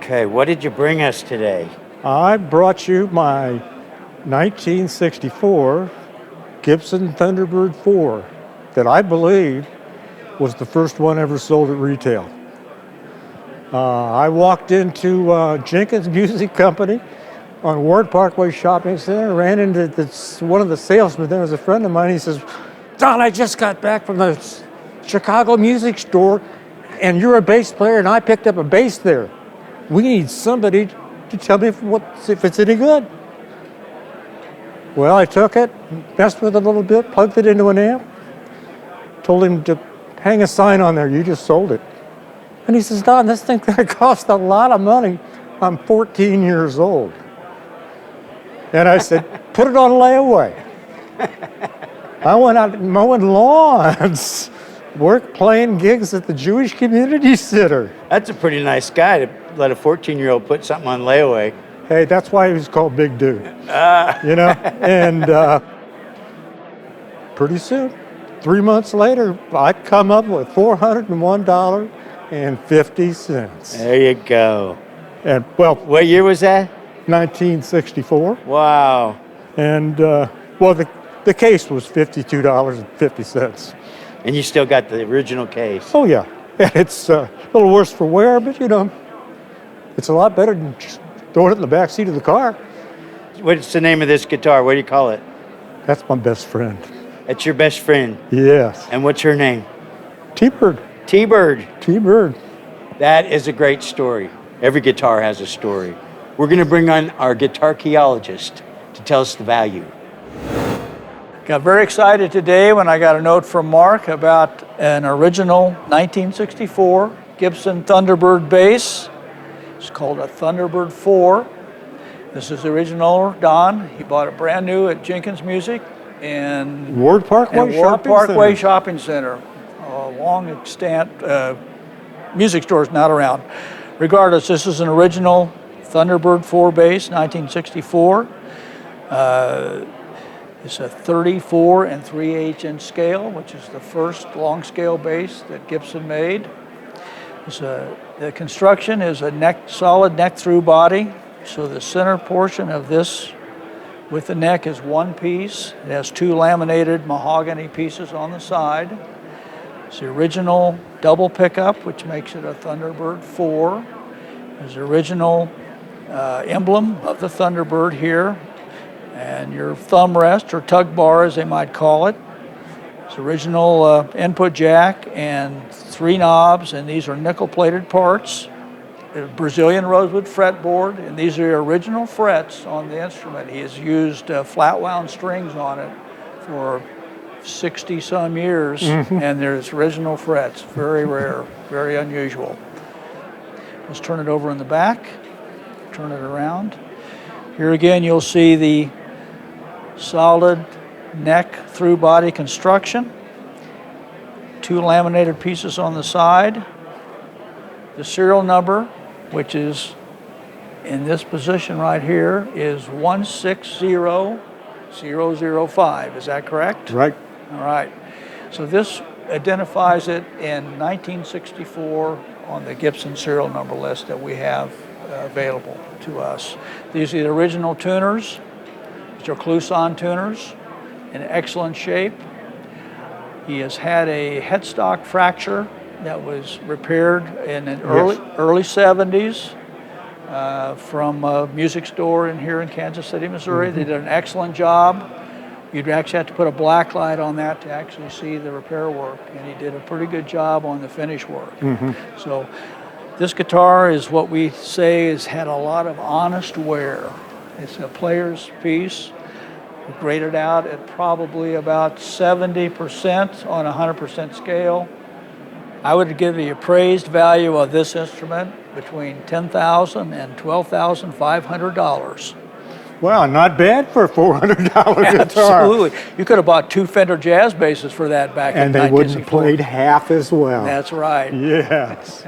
Okay, what did you bring us today? I brought you my 1964 Gibson Thunderbird IV that I believe was the first one ever sold at retail. I walked into Jenkins Music Company on Ward Parkway Shopping Center, ran into one of the salesmen there was a friend of mine. He says, "Don, I just got back from the Chicago music store and you're a bass player and I picked up a bass there. We need somebody to tell me if it's any good." Well, I took it, messed with it a little bit, plugged it into an amp, told him to hang a sign on there, "You just sold it." And he says, "Don, this thing cost a lot of money. I'm 14 years old." And I said, "Put it on layaway." I went out mowing lawns, playing gigs at the Jewish Community Center. That's a pretty nice guy to let a 14-year-old put something on layaway. Hey, that's why he was called Big Dude, you know? And pretty soon, 3 months later, I come up with $401.50. There you go. And well, What year was that? 1964. Wow. And well, the case was $52.50. And you still got the original case. Oh yeah, it's a little worse for wear, but you know, it's a lot better than just throwing it in the back seat of the car. What's the name of this guitar? What do you call it? That's my best friend. That's your best friend. Yes. And what's her name? T-Bird. T-Bird. T-Bird. That is a great story. Every guitar has a story. We're going to bring on our guitarcheologist to tell us the value. Got very excited today when I got a note from Mark about an original 1964 Gibson Thunderbird bass. It's called a Thunderbird IV. This is the original Don. He bought it brand new at Jenkins Music and Ward Parkway Shopping Center. A long extant music store's not around. Regardless, this is an original Thunderbird IV bass, 1964. It's a 34 3/8 inch scale, which is the first long scale bass that Gibson made. The construction is a solid neck through body. So the center portion of this with the neck is one piece. It has two laminated mahogany pieces on the side. It's the original double pickup, which makes it a Thunderbird IV. There's the original emblem of the Thunderbird here, and your thumb rest or tug bar, as they might call it. It's original input jack and 3 knobs, and these are nickel-plated parts. A Brazilian rosewood fretboard, and these are original frets on the instrument. He has used flat wound strings on it for 60-some years, and there's original frets. Very rare, very unusual. Let's turn it over in the back, turn it around. Here again, you'll see the solid neck through body construction. 2 laminated pieces on the side. The serial number, which is in this position right here, is 160005. Is that correct? Right. All right. So this identifies it in 1964 on the Gibson serial number list that we have available to us. These are the original tuners. These are Kluson tuners in excellent shape. He has had a headstock fracture that was repaired in the early 70s from a music store here in Kansas City, Missouri. They did an excellent job. You'd actually have to put a black light on that to actually see the repair work, and he did a pretty good job on the finish work. So this guitar is what we say has had a lot of honest wear. It's a player's piece. We graded out at probably about 70% on a 100% scale. I would give the appraised value of this instrument between $10,000 and $12,500. Wow, not bad for a $400 guitar. Absolutely. You could have bought 2 Fender Jazz basses for that back in 1964. And they wouldn't have played half as well. That's right. Yes.